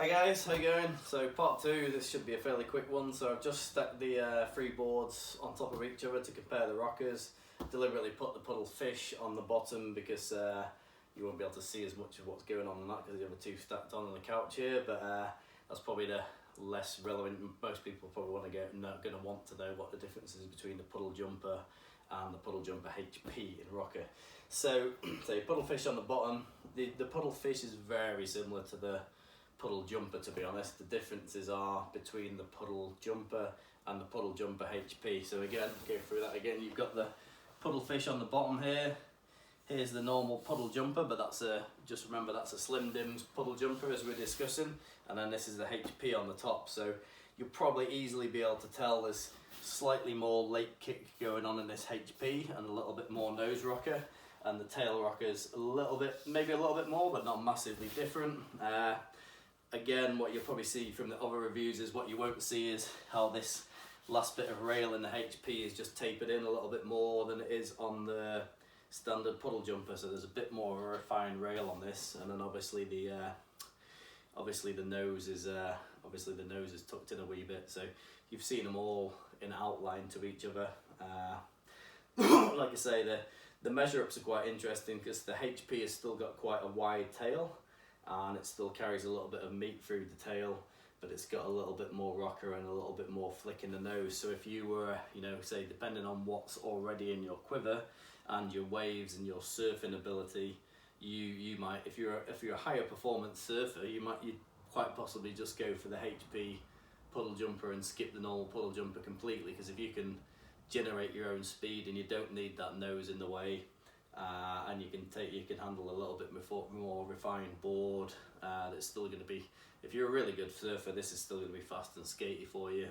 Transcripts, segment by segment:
Hi guys, how you going? So part two, this should be a fairly quick one. So I've just stacked the three boards on top of each other to compare the rockers. Deliberately put the Puddle Fish on the bottom because you won't be able to see as much of what's going on in that because the other two stacked on the couch here. But that's probably the less relevant. Most people probably want to not going to want to know what the difference is between the Puddle Jumper and the Puddle Jumper HP in rocker. So Puddle Fish on the bottom. The Puddle Fish is very similar to the Puddle Jumper, to be honest. The differences are between the Puddle Jumper and the Puddle Jumper HP. So again, go through that again. You've got the Puddle Fish on the bottom here. Here's the normal Puddle Jumper, but that's just remember that's a Slim Dims Puddle Jumper as we're discussing. And then this is the HP on the top. So you'll probably easily be able to tell there's slightly more late kick going on in this HP and a little bit more nose rocker. And the tail rocker's a little bit, maybe a little bit more, but not massively different. Again, what you'll probably see from the other reviews is what you won't see is how this last bit of rail in the HP is just tapered in a little bit more than it is on the standard Puddle Jumper. So there's a bit more of a refined rail on this, and then obviously the nose is tucked in a wee bit. So you've seen them all in outline to each other. Like I say, the measure ups are quite interesting because the HP has still got quite a wide tail. And it still carries a little bit of meat through the tail, but it's got a little bit more rocker and a little bit more flick in the nose. So if you were, say depending on what's already in your quiver and your waves and your surfing ability, you might, if you're a higher performance surfer, you'd quite possibly just go for the HP Puddle Jumper and skip the normal Puddle Jumper completely, because if you can generate your own speed and you don't need that nose in the way, and you can handle a little bit more refined board. That's still going to be, if you're a really good surfer, this is still going to be fast and skatey for you.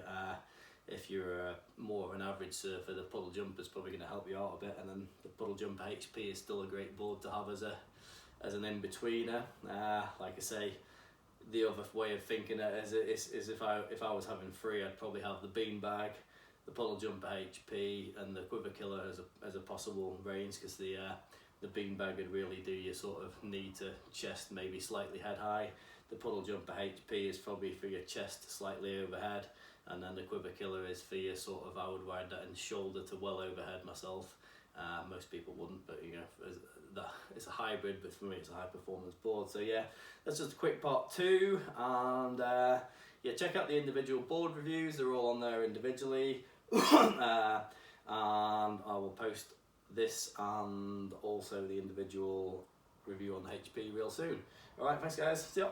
If you're more of an average surfer, the Puddle Jumper is probably going to help you out a bit, and then the Puddle Jumper HP is still a great board to have as an in-betweener. Like I say, the other way of thinking it is if I was having three, I'd probably have the beanbag, the Puddle Jumper HP, and the Quiver Killer as a possible range, because the beanbag would really do your sort of knee to chest, maybe slightly head high. The Puddle Jumper HP is probably for your chest slightly overhead, and then the Quiver Killer is for your sort of, I would ride that in shoulder to well overhead myself. Most people wouldn't, but it's a hybrid, but for me it's a high performance board. So yeah, that's just a quick part two, and yeah, check out the individual board reviews, they're all on there individually. And I will post this and also the individual review on the HP real soon. Alright, thanks guys, see ya.